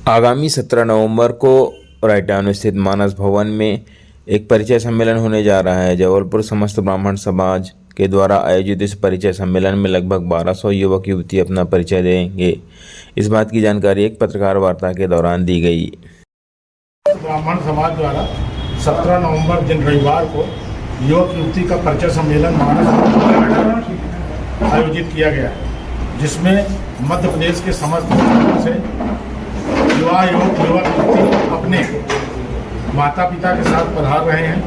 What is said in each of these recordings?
आगामी 17 नवंबर को रायटाउन स्थित मानस भवन में एक परिचय सम्मेलन होने जा रहा है। जबलपुर समस्त ब्राह्मण समाज के द्वारा आयोजित इस परिचय सम्मेलन में लगभग 1200 युवक युवती अपना परिचय देंगे। इस बात की जानकारी एक पत्रकार वार्ता के दौरान दी गई। ब्राह्मण समाज द्वारा 17 नवंबर दिन रविवार को युवक युवती का परिचय सम्मेलन मानस भवन में आयोजित किया गया है, जिसमें मध्य प्रदेश के समस्त जिलों से युवा युवक युवती अपने माता पिता के साथ पधार रहे हैं,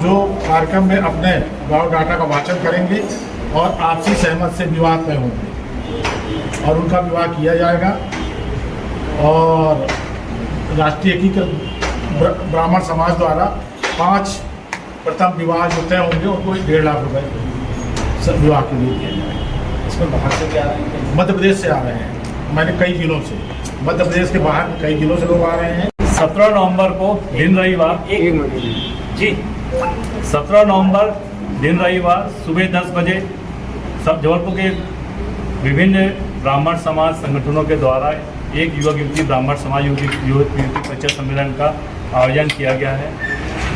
जो कार्यक्रम में अपने बायोडाटा का वाचन करेंगे और आपसी सहमत से विवाह तय होंगे और उनका विवाह किया जाएगा। और राष्ट्रीय एकीकृत ब्राह्मण समाज द्वारा 5 प्रथम विवाह जो तय होंगे उनको 1.5 लाख रुपए विवाह के लिए दिया जाएगा। इसमें बाहर से क्या आ रहे हैं? मध्य प्रदेश से आ रहे हैं। मैंने कई जिलों से, मध्य प्रदेश के बाहर कई जिलों से लोग आ रहे हैं। 17 नवंबर को दिन रविवार जी 17 नवंबर दिन रविवार सुबह 10 बजे सब जबलपुर के विभिन्न ब्राह्मण समाज संगठनों के द्वारा एक युवक युवती ब्राह्मण समाज युवक युवती परिचय सम्मेलन का आयोजन किया गया है।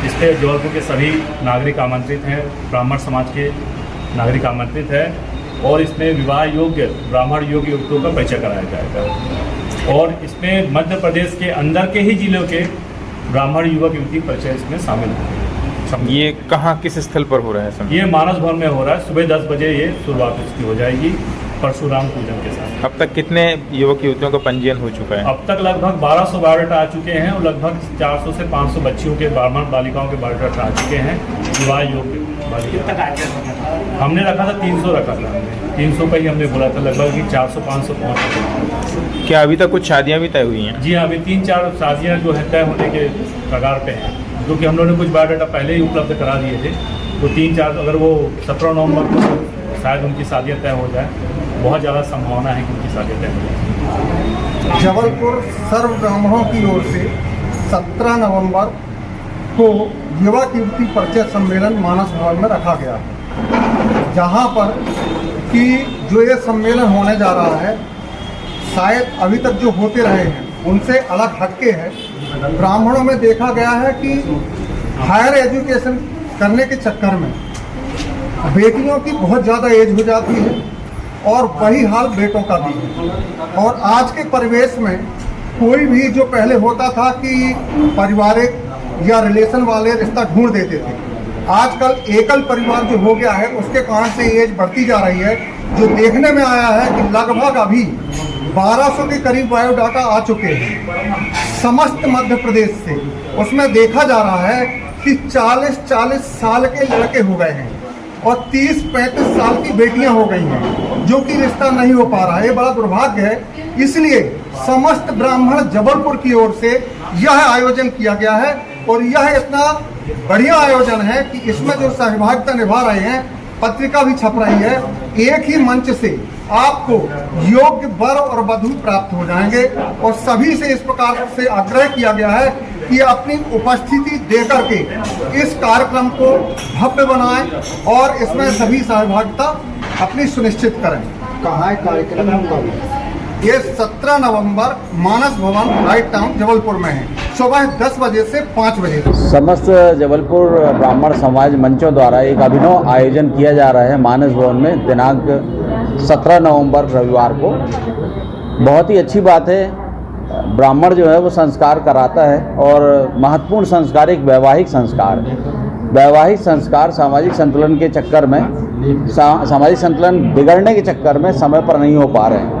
इस पर जबलपुर के सभी नागरिक आमंत्रित हैं, ब्राह्मण समाज के नागरिक आमंत्रित हैं और इसमें विवाह योग्य ब्राह्मण युवक युवतियों का परिचय कराया जाएगा। और इसमें मध्य प्रदेश के अंदर के ही जिलों के ब्राह्मण युवक युवती परिचय इसमें शामिल होंगे। ये कहाँ किस स्थल पर हो रहा है? ये मानस भवन में हो रहा है। सुबह 10 बजे ये शुरुआत इसकी हो जाएगी परशुराम पूजन के साथ। अब तक कितने युवक युवतियों का पंजीयन हो चुका है? अब तक लगभग 1200 बायोडाटा आ चुके हैं और लगभग 400 से 500 बच्चियों के ब्राह्मण बालिकाओं के बायोडाटा आ चुके हैं विवाह योग्य। हमने रखा था 300 रखा था, 300 का ही हमने बोला था, लगभग 400-500 पहुँच चुके। क्या अभी तक कुछ शादियाँ भी तय हुई हैं? जी हाँ, अभी 3-4 शादियाँ जो है तय होने के कगार पे हैं, क्योंकि हम लोगों ने कुछ बायोडाटा पहले ही उपलब्ध करा दिए थे। तो 3-4 अगर वो 17 नवंबर को शायद उनकी शादियाँ तय हो जाए, बहुत ज़्यादा संभावना है कि उनकी शादियाँ तय हो जाए। जबलपुर सर्व ब्राह्मणों की ओर से 17 नवंबर को युवक युवती परिचय सम्मेलन मानस भवन में रखा गया है, जहाँ पर कि जो ये सम्मेलन होने जा रहा है शायद अभी तक जो होते रहे हैं उनसे अलग हटके है। ब्राह्मणों में देखा गया है कि हायर एजुकेशन करने के चक्कर में बेटियों की बहुत ज़्यादा एज हो जाती है और वही हाल बेटों का भी है। और आज के परिवेश में कोई भी जो पहले होता था कि पारिवारिक या रिलेशन वाले रिश्ता ढूंढ देते थे, आजकल एकल परिवार जो हो गया है उसके कारण से एज बढ़ती जा रही है। जो देखने में आया है कि लगभग अभी 1200 के करीब बायोडाटा आ चुके हैं समस्त मध्य प्रदेश से। उसमें देखा जा रहा है कि 40-40 साल के लड़के हो गए हैं और 30-35 साल की बेटियां हो गई हैं, जो कि रिश्ता नहीं हो पा रहा है। ये बड़ा दुर्भाग्य है। इसलिए समस्त ब्राह्मण जबलपुर की ओर से यह आयोजन किया गया है और यह इतना बढ़िया आयोजन है कि इसमें जो सहभागिता निभा रहे हैं, पत्रिका भी छप रही है, एक ही मंच से आपको योग्य वर और वधू प्राप्त हो जाएंगे। और सभी से इस प्रकार से आग्रह किया गया है कि अपनी उपस्थिति देकर के इस कार्यक्रम को भव्य बनाएं और इसमें सभी सहभागिता अपनी सुनिश्चित करें। कहाँ है कार्यक्रम? ये 17 नवंबर मानस भवन रायटाउन जबलपुर में है, सुबह 10 बजे से 5 बजे तक। समस्त जबलपुर ब्राह्मण समाज मंचों द्वारा एक अभिनव आयोजन किया जा रहा है मानस भवन में दिनांक 17 नवंबर रविवार को। बहुत ही अच्छी बात है। ब्राह्मण जो है वो संस्कार कराता है और महत्वपूर्ण संस्कार एक वैवाहिक संस्कार है। वैवाहिक संस्कार सामाजिक संतुलन के चक्कर में सामाजिक संतुलन बिगड़ने के चक्कर में समय पर नहीं हो पा रहे हैं।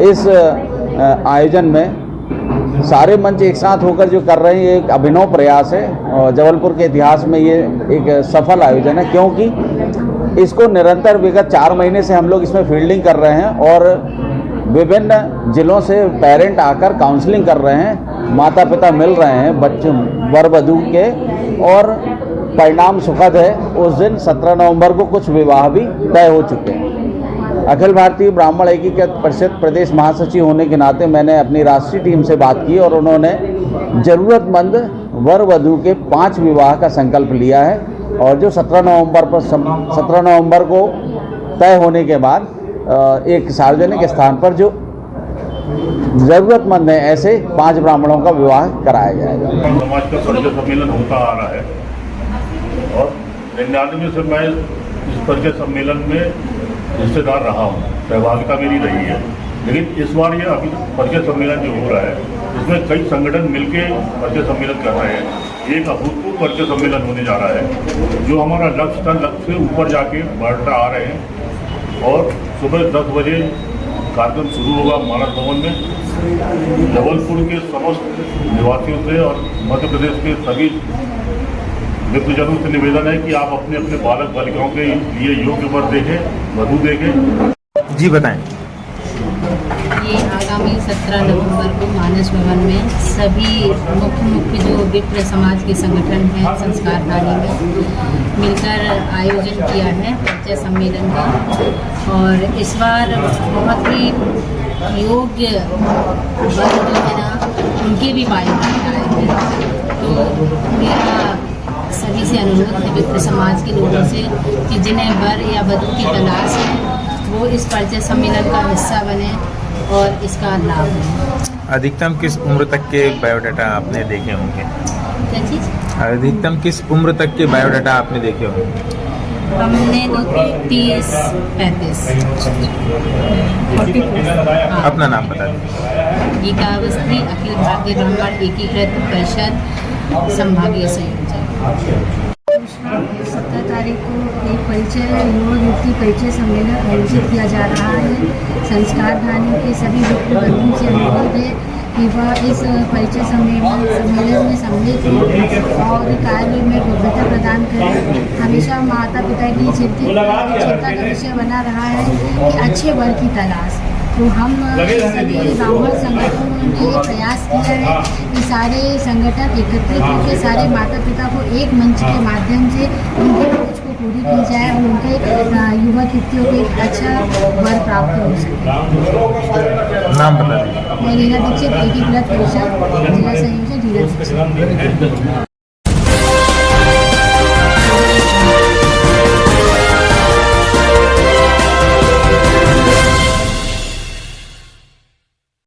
इस आयोजन में सारे मंच एक साथ होकर जो कर रहे हैं, ये एक अभिनव प्रयास है और जबलपुर के इतिहास में ये एक सफल आयोजन है, क्योंकि इसको निरंतर विगत 4 महीने से हम लोग इसमें फील्डिंग कर रहे हैं और विभिन्न जिलों से पेरेंट आकर काउंसलिंग कर रहे हैं, माता पिता मिल रहे हैं बच्चों वर वधू के और परिणाम सुखद है। उस दिन 17 नवंबर को कुछ विवाह भी तय हो चुके हैं। अखिल भारतीय ब्राह्मण एकीकृत परिषद प्रदेश महासचिव होने के नाते मैंने अपनी राष्ट्रीय टीम से बात की और उन्होंने ज़रूरतमंद वर वधू के 5 विवाह का संकल्प लिया है और जो 17 नवंबर को तय होने के बाद एक सार्वजनिक स्थान पर जो ज़रूरतमंद हैं ऐसे 5 ब्राह्मणों का विवाह कराया जाएगा। समाज का परिचय सम्मेलन होता आ रहा है और 99 से मैं इस परिचय सम्मेलन में हिस्सेदार रहा हूँ, सहभागिता मेरी रही है। लेकिन इस बार ये अभी परिचय सम्मेलन जो हो रहा है इसमें कई संगठन मिलके परिचय सम्मेलन कर रहे हैं। एक अभूतपूर्व परिचय सम्मेलन होने जा रहा है जो हमारा लक्ष्य था, लक्ष्य से ऊपर जाके बढ़ता आ रहे हैं। और सुबह 10 बजे कार्यक्रम शुरू होगा मानस भवन में। जबलपुर के समस्त निवासियों से और मध्य प्रदेश के सभी मित्रजनों से निवेदन है कि आप अपने अपने बालक बालिकाओं के लिए योग्य वर देखें, वधू देखें। जी बताएं। ये आगामी 17 नवंबर को मानस भवन में सभी मुख्य जो विप्र समाज के संगठन हैं संस्कार थाली में मिलकर आयोजन किया है परिचय सम्मेलन का। और इस बार बहुत ही योग्य वर्ग जो है ना उनके भी बायोडाटा आए हैं। तो मेरा सभी से अनुरोध है विप्र समाज के लोगों से कि जिन्हें वर या वधू की तलाश है वो इस परिचय सम्मेलन का हिस्सा बने और इसका लाभ लें। अधिकतम किस उम्र तक के बायोडाटा आपने देखे होंगे? क्या चीज़? अधिकतम किस उम्र तक के बायोडाटा आपने देखे होंगे? हमने 30-35 अपना नाम बता दें। गीता अवस्थी, अखिल भारतीय ब्राह्मण एकीकृत परिषद संभागीय संयोजक। 17 तारीख को एक परिचय युवा युवती परिचय सम्मेलन आयोजित किया जा रहा है। संस्कार धानी के सभी विप्र से अनुरोध है कि वह इस परिचय सम्मेलन में सम्मिलित हो और कार्य में गोपनीयता प्रदान करें। हमेशा माता पिता की चिंता का विषय बना रहा है कि अच्छे वर की तलाश। तो हम सभी ब्राह्मण संगठनों ने ये प्रयास किया है कि सारे संगठन एकत्रित होकर सारे माता पिता को एक मंच के माध्यम से उनकी खोज को पूरी की जाए और उनके युवा कृतियों को एक अच्छा वर प्राप्त हो सके। नाम बता दीजिए। मैं लीला दीक्षित एकीकृत परिषद जिला संयोजक जिला दीक्षित।